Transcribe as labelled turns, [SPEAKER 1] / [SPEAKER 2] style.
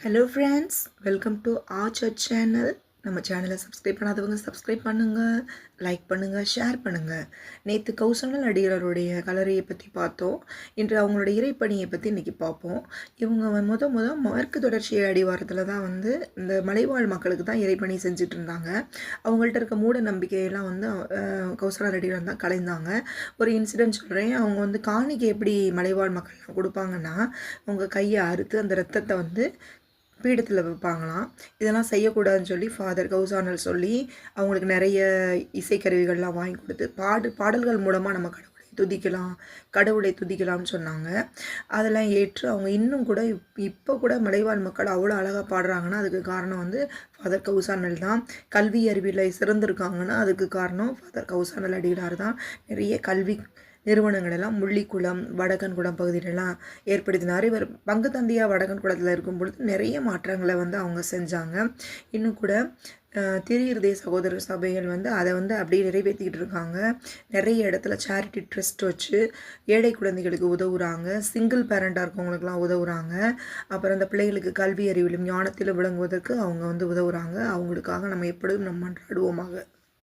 [SPEAKER 1] Hello friends, welcome to our church channel. நம்ம சேனலை subscribe பண்ணாதவங்க சப்ஸ்கிரைப் பண்ணுங்கள், லைக் பண்ணுங்கள், ஷேர் பண்ணுங்கள். நேற்று கௌசனல் அடிகளாருடைய கலரையை பற்றி பார்த்தோம். இன்று அவங்களுடைய இறைப்பணியை பற்றி இன்றைக்கி பார்ப்போம். இவங்க மேற்கு தொடர்ச்சி அடிவாரத்தில் தான் இந்த மலைவாழ் மக்களுக்கு தான் இறைப்பணி செஞ்சுட்டு இருந்தாங்க. அவங்கள்ட்ட இருக்க மூட நம்பிக்கையெல்லாம் கௌசனல் அடிகளார் தான் கலைந்தாங்க. ஒரு இன்சிடென்ட் சொல்கிறேன். அவங்க காணிக்கை எப்படி மலைவாழ் மக்கள்லாம் கொடுப்பாங்கன்னா, அவங்க கையை அறுத்து அந்த ரத்தத்தை பீடத்தில் வைப்பாங்களாம். இதெல்லாம் செய்யக்கூடாதுன்னு சொல்லி ஃபாதர் கௌசானல் சொல்லி அவங்களுக்கு நிறைய இசைக்கருவிகள்லாம் வாங்கி கொடுத்து பாடல்கள் மூலமாக நம்ம கடவுளை துதிக்கலாம்னு சொன்னாங்க. அதெல்லாம் ஏற்று அவங்க இன்னும் கூட இப்போ கூட மலைவாழ் மக்கள் அவ்வளோ அழகாக பாடுறாங்கன்னா அதுக்கு காரணம் ஃபாதர் கௌசானல் தான். கல்வி அறிவியலில் சிறந்திருக்காங்கன்னா அதுக்கு காரணம் ஃபாதர் கௌசானல் அடிகளார் தான். நிறைய கல்வி நிறுவனங்கள் எல்லாம் முள்ளிக்குளம், வடகன்குளம் பகுதியிலலாம் ஏற்படுத்தினார். இவர் பங்கு தந்தையாக வடகன்குளத்தில் இருக்கும் பொழுது நிறைய மாற்றங்களை அவங்க செஞ்சாங்க. இன்னும் கூட திரு சகோதர சபைகள் அதை அப்படியே நிறைவேற்றிக்கிட்டு இருக்காங்க. நிறைய இடத்துல சேரிட்டி ட்ரஸ்ட் வச்சு ஏழை குழந்தைகளுக்கு உதவுறாங்க. சிங்கிள் பேரண்டாக இருக்கவங்களுக்குலாம் உதவுறாங்க. அப்புறம் அந்த பிள்ளைகளுக்கு கல்வி அறிவிலும் ஞானத்திலும் விளங்குவதற்கு அவங்க உதவுறாங்க. அவங்களுக்காக நம்ம எப்பொழுதும் நம்ம மன்றாடுவோமாக.